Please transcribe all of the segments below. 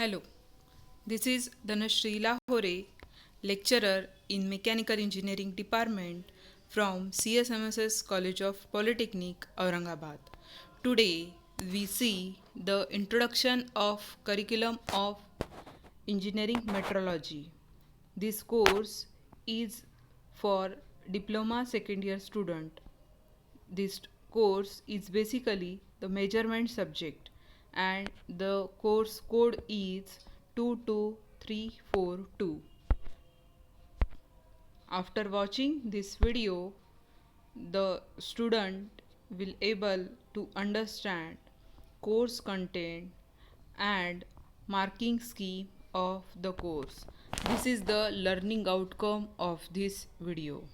Hello, this is Dhanashree Lahore, lecturer in Mechanical Engineering Department from CSMSS College of Polytechnic, Aurangabad. Today we see the introduction of curriculum of engineering metrology. This course is for diploma second year student. This course is basically the measurement subject and the course code is 22342. After watching this video, the student will able to understand course content and marking scheme of the course. This is the learning outcome of this video.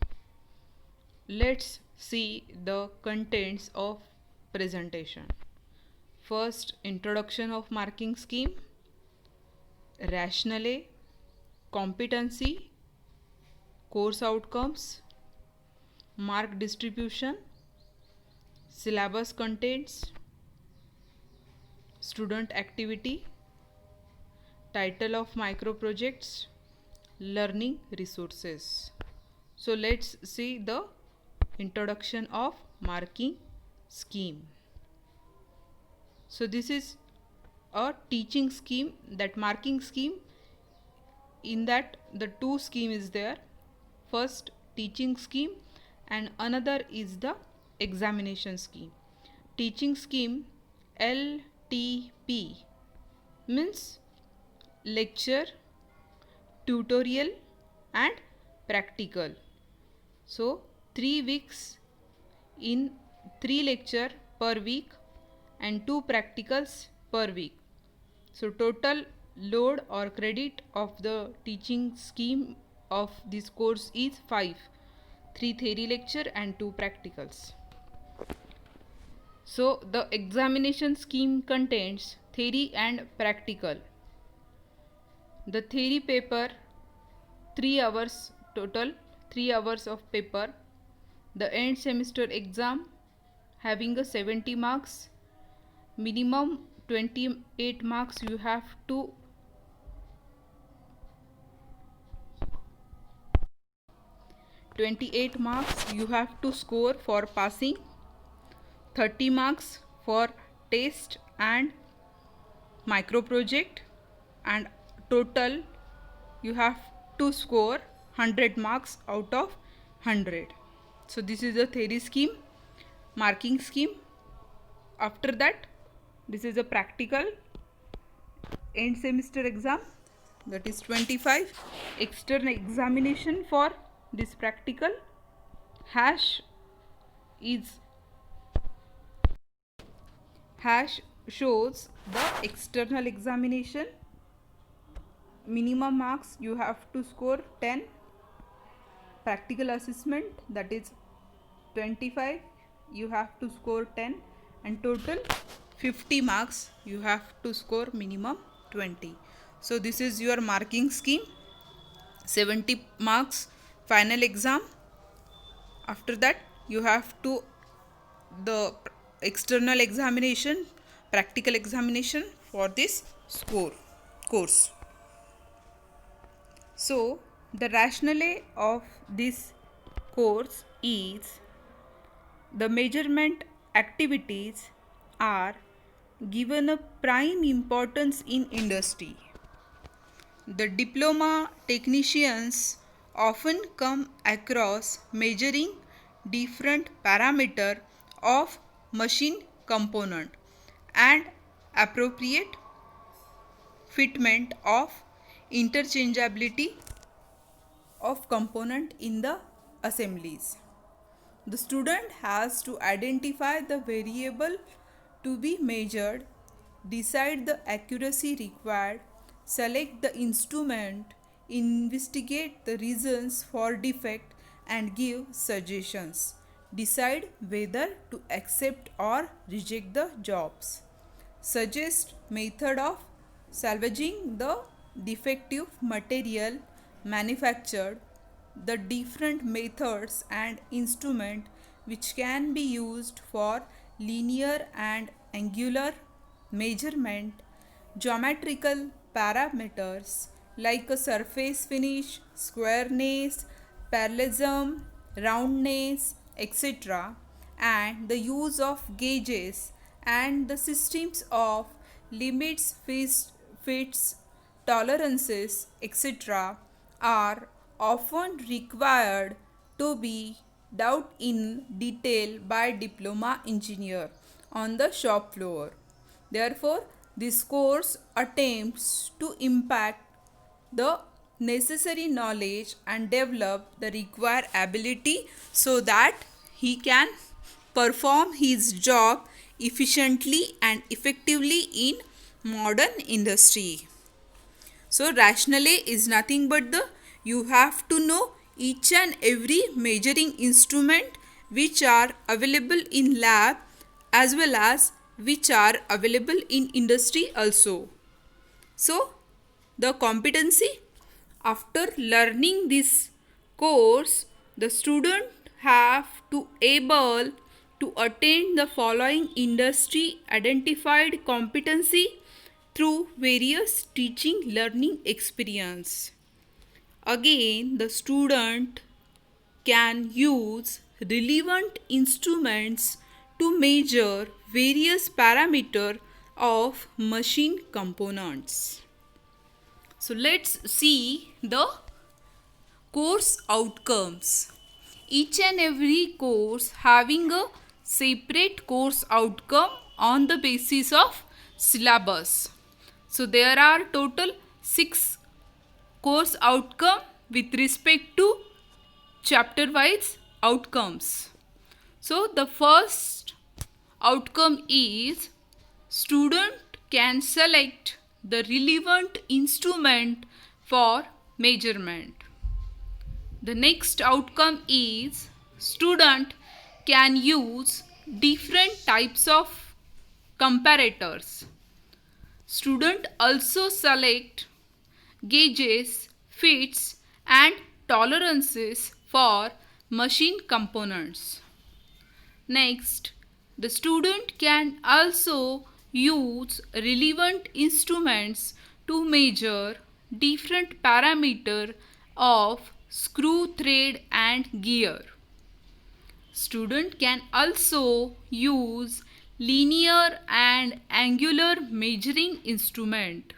Let's see the contents of presentation. First, introduction of marking scheme, rationale, competency, course outcomes, mark distribution, syllabus contents, student activity, title of micro projects, learning resources. So let's see the introduction of marking scheme. So this is a teaching scheme, that marking scheme, in that the two scheme is there. First teaching scheme and another is the examination scheme. Teaching scheme, LTP, means lecture, tutorial and practical. So 3 weeks in 3 lecture per week and 2 practicals per week. So total load or credit of the teaching scheme of this course is 5, 3 theory lecture and 2 practicals. So the examination scheme contains theory and practical. The theory paper 3 hours total, 3 hours of paper. The end semester exam having a 70 marks, minimum 28 marks you have to 28 marks you have to score for passing, 30 marks for test and micro project, and total you have to score 100 marks out of 100. So this is the theory scheme, marking scheme. After that, this is a practical end semester exam, that is 25. External examination for this practical hash shows the external examination. Minimum marks you have to score 10. Practical assessment, that is 25, you have to score 10, and total 50 marks you have to score minimum 20. So this is your marking scheme. 70 marks final exam. After that you have to the external examination, practical examination for this course. So the rationale of this course is the measurement activities are given a prime importance in industry. The diploma technicians often come across measuring different parameter of machine component and appropriate fitment of interchangeability of component in the assemblies. The student has to identify the variable to be measured, decide the accuracy required, select the instrument, investigate the reasons for defect and give suggestions, decide whether to accept or reject the jobs, suggest method of salvaging the defective material manufactured, the different methods and instrument which can be used for linear and angular measurement, geometrical parameters like a surface finish, squareness, parallelism, roundness, etc., and the use of gauges and the systems of limits, fits, tolerances, etc., are often required to be taught in detail by diploma engineer on the shop floor. Therefore, this course attempts to impact the necessary knowledge and develop the required ability so that he can perform his job efficiently and effectively in modern industry. So rationale is nothing but the you have to know each and every measuring instrument which are available in lab as well as which are available in industry also. So the competency, after learning this course, the student have to able to attain the following industry identified competency through various teaching learning experience. Again, the student can use relevant instruments to measure various parameters of machine components. So let's see the course outcomes. Each and every course having a separate course outcome on the basis of syllabus. So there are total 6 course outcome with respect to chapter wise outcomes. So the first outcome is student can select the relevant instrument for measurement. The next outcome is student can use different types of comparators. Student also select gauges, fits and tolerances for machine components. Next, the student can also use relevant instruments to measure different parameters of screw thread and gear. Student can also use linear and angular measuring instrument.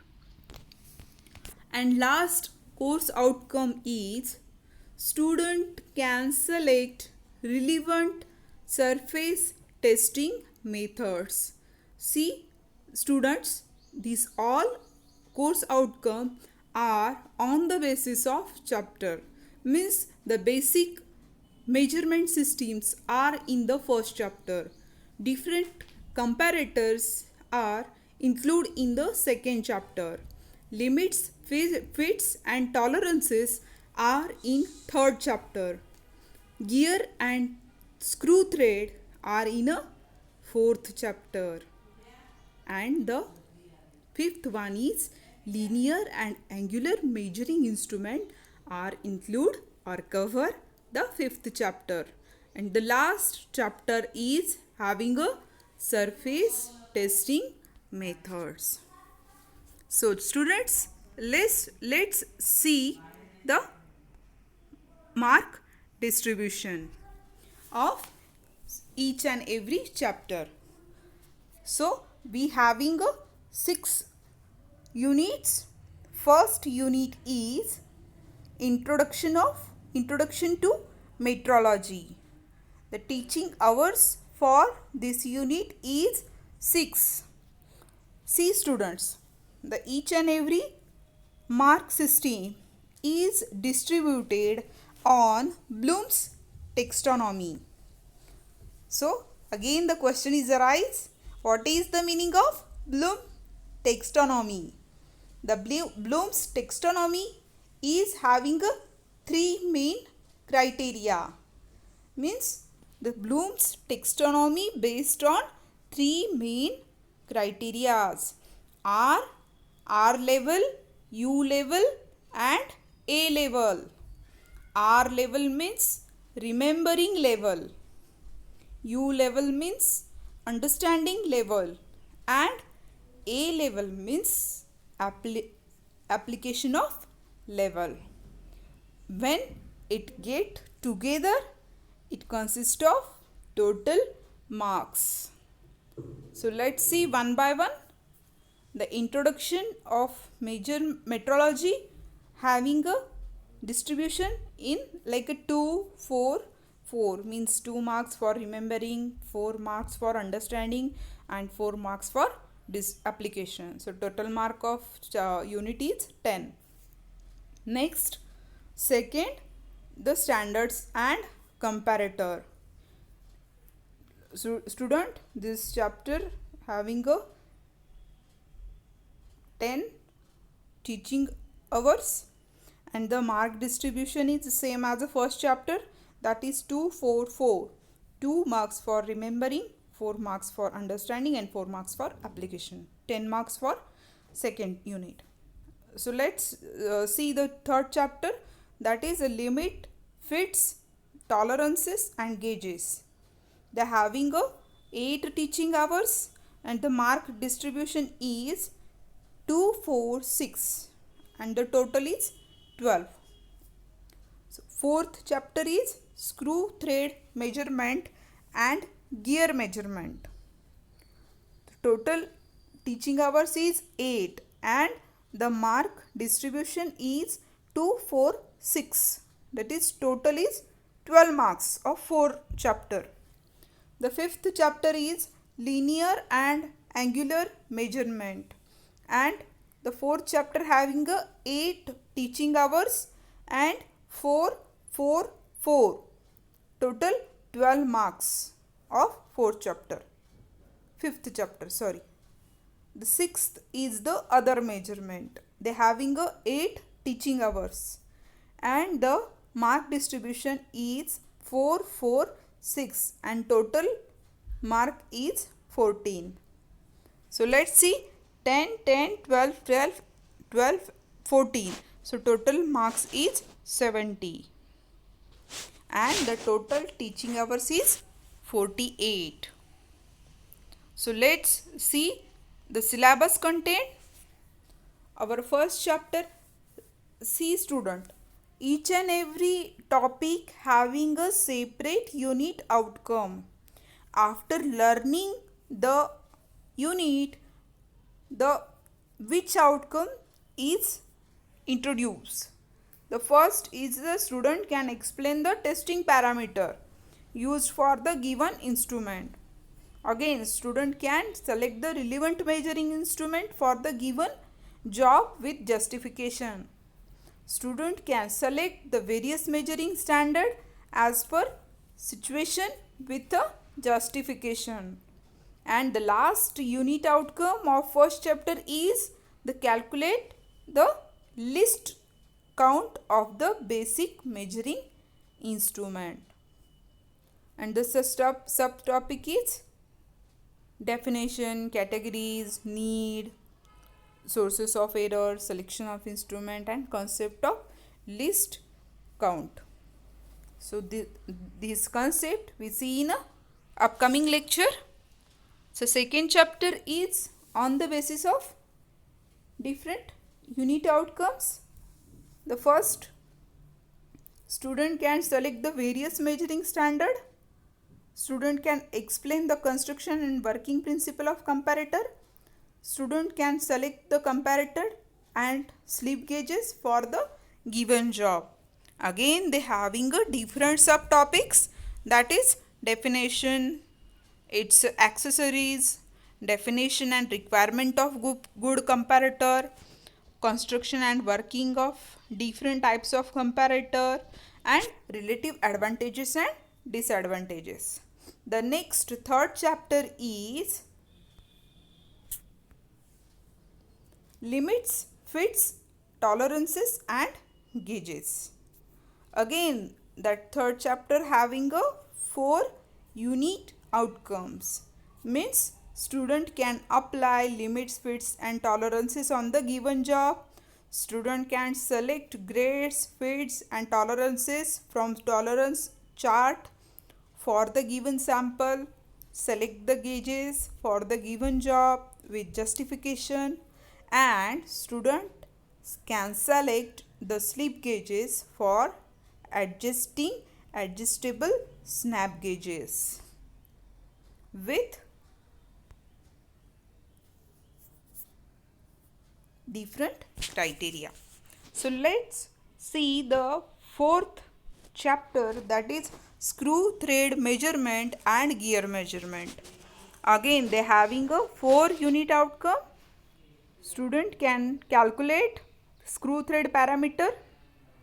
And last course outcome is student can select relevant surface testing methods. See students, these all course outcome are on the basis of chapter. Means the basic measurement systems are in the first chapter. Different comparators are included in the second chapter. Limits, fits and tolerances are in third chapter. Gear and screw thread are in a fourth chapter. And the fifth one is linear and angular measuring instrument are include or cover the fifth chapter. And the last chapter is having a surface testing methods. So students, let's see the mark distribution of each and every chapter. So we having a 6 units. First unit is introduction to metrology. The teaching hours for this unit is 6. See students, the each and every mark system is distributed on Bloom's taxonomy. So again the question is arise, what is the meaning of Bloom taxonomy? The Bloom's taxonomy is having a 3 main criteria. Means the Bloom's taxonomy based on 3 main criterias: R level, U level and A level. R level means remembering level, U level means understanding level and A level means application of level. When it get together, it consists of total marks. So let's see one by one. The introduction of major metrology having a distribution in like a 2 4 4 means 2 marks for remembering, 4 marks for understanding, and 4 marks for this application. So total mark of unit is 10. Next, second, the standards and comparator. So student, this chapter having a 10 teaching hours, and the mark distribution is the same as the first chapter, that is 2 4 4. 2 marks for remembering, 4 marks for understanding, and 4 marks for application. 10 marks for second unit. So let's see the third chapter, that is a limit, fits, tolerances and gauges. They are having a 8 teaching hours, and the mark distribution is 2 4 6, and the total is 12. So fourth chapter is screw thread measurement and gear measurement. The total teaching hours is 8, and the mark distribution is 2 4 6, that is total is 12 marks of 4 chapter. The fifth chapter is linear and angular measurement, and the fourth chapter having a 8 teaching hours and 4 4 4, total 12 marks of fourth chapter, fifth chapter, sorry. The sixth is the other measurement. They having a 8 teaching hours, and the mark distribution is 4 4 6, and total mark is 14. So let's see 10 10 12 12 12 14. So total marks is 70, and the total teaching hours is 48. So let's see the syllabus content. Our first chapter, see student, each and every topic having a separate unit outcome. After learning the unit, the which outcome is introduced. The first is the student can explain the testing parameter used for the given instrument. Again, student can select the relevant measuring instrument for the given job with justification. Student can select the various measuring standard as per situation with a justification. And the last unit outcome of first chapter is the calculate the list count of the basic measuring instrument. And the subtopic is definition, categories, need, sources of error, selection of instrument, and concept of list count. So this concept we see in a upcoming lecture. So second chapter is on the basis of different unit outcomes. The first, student can select the various measuring standard. Student can explain the construction and working principle of comparator. Student can select the comparator and slip gauges for the given job. Again, they having a different subtopics, that is definition, its accessories, definition and requirement of good comparator, construction and working of different types of comparator, and relative advantages and disadvantages. The next third chapter is limits, fits, tolerances and gauges. Again, that third chapter having a 4 unit outcomes, means student can apply limits, fits and tolerances on the given job. Student can select grades, fits and tolerances from tolerance chart for the given sample, select the gauges for the given job with justification, and student can select the slip gauges for adjusting adjustable snap gauges with different criteria. So let's see the fourth chapter, that is screw thread measurement and gear measurement. Again they having a 4-unit outcome. Student can calculate screw thread parameter.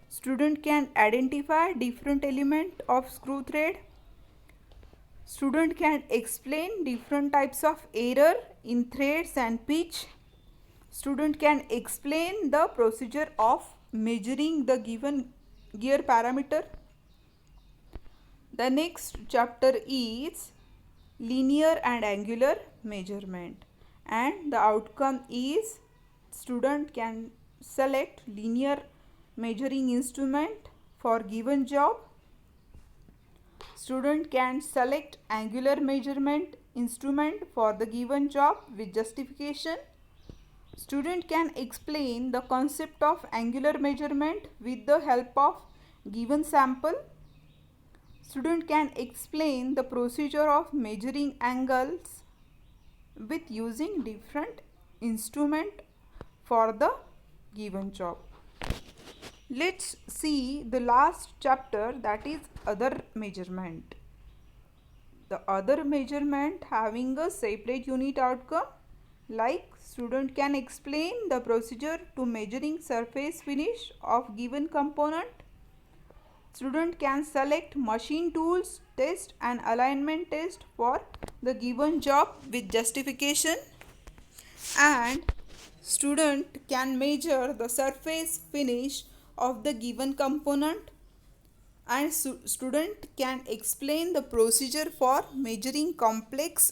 Student can identify different element of screw thread. Student can explain different types of error in threads and pitch. Student can explain the procedure of measuring the given gear parameter. The next chapter is linear and angular measurement, and the outcome is student can select linear measuring instrument for given job. Student can select angular measurement instrument for the given job with justification. Student can explain the concept of angular measurement with the help of given sample. Student can explain the procedure of measuring angles with using different instrument for the given job. Let's see the last chapter, that is other measurement. The other measurement having a separate unit outcome, like student can explain the procedure to measuring surface finish of given component. Student can select machine tools test and alignment test for the given job with justification, and student can measure the surface finish of the given component, and student can explain the procedure for measuring complex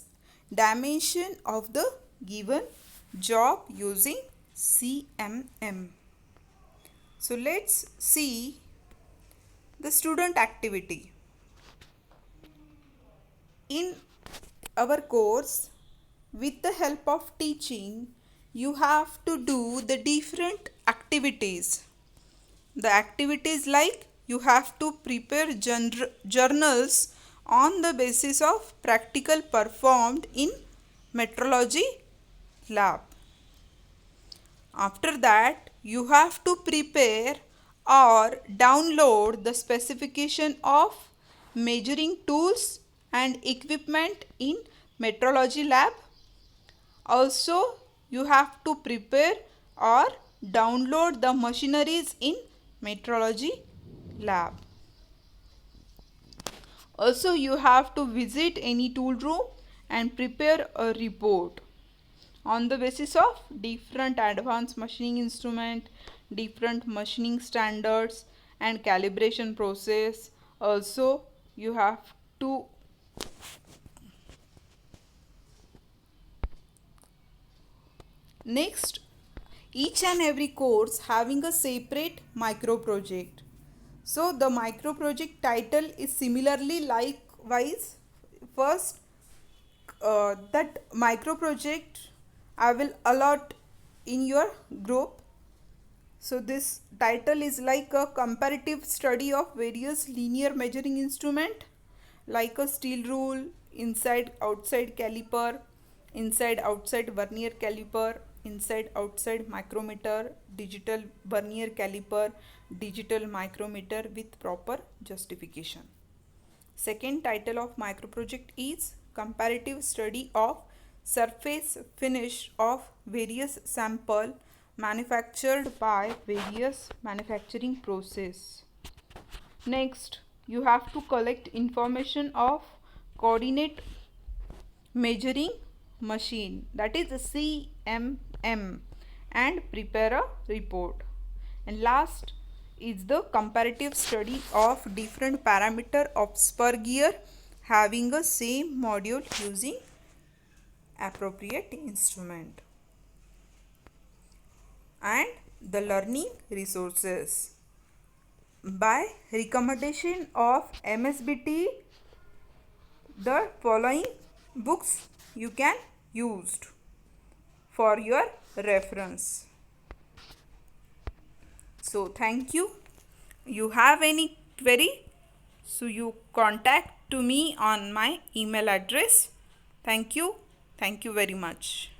dimension of the given job using CMM. So let's see the student activity. In our course, with the help of teaching, you have to do the different activities. The activities like you have to prepare journals on the basis of practical performed in metrology lab. After that, you have to prepare or download the specification of measuring tools and equipment in metrology lab. Also, you have to prepare or download the machineries in metrology lab. Also, you have to visit any tool room and prepare a report on the basis of different advanced machining instrument, different machining standards and calibration process. Also, you have to next, each and every course having a separate micro project. So the micro project title is similarly likewise. First, that micro project I will allot in your group. So this title is like a comparative study of various linear measuring instrument, like a steel rule, inside outside caliper, inside outside vernier caliper, inside outside micrometer, digital vernier caliper, digital micrometer with proper justification. Second title of micro project is comparative study of surface finish of various sample manufactured by various manufacturing process. Next, you have to collect information of coordinate measuring machine, that is CMM, and prepare a report. And last is the comparative study of different parameter of spur gear having a same module using appropriate instrument. And the learning resources. By recommendation of MSBT, the following books you can use for your reference. So thank you. You have any query? So you contact to me on my email address. Thank you. Thank you very much.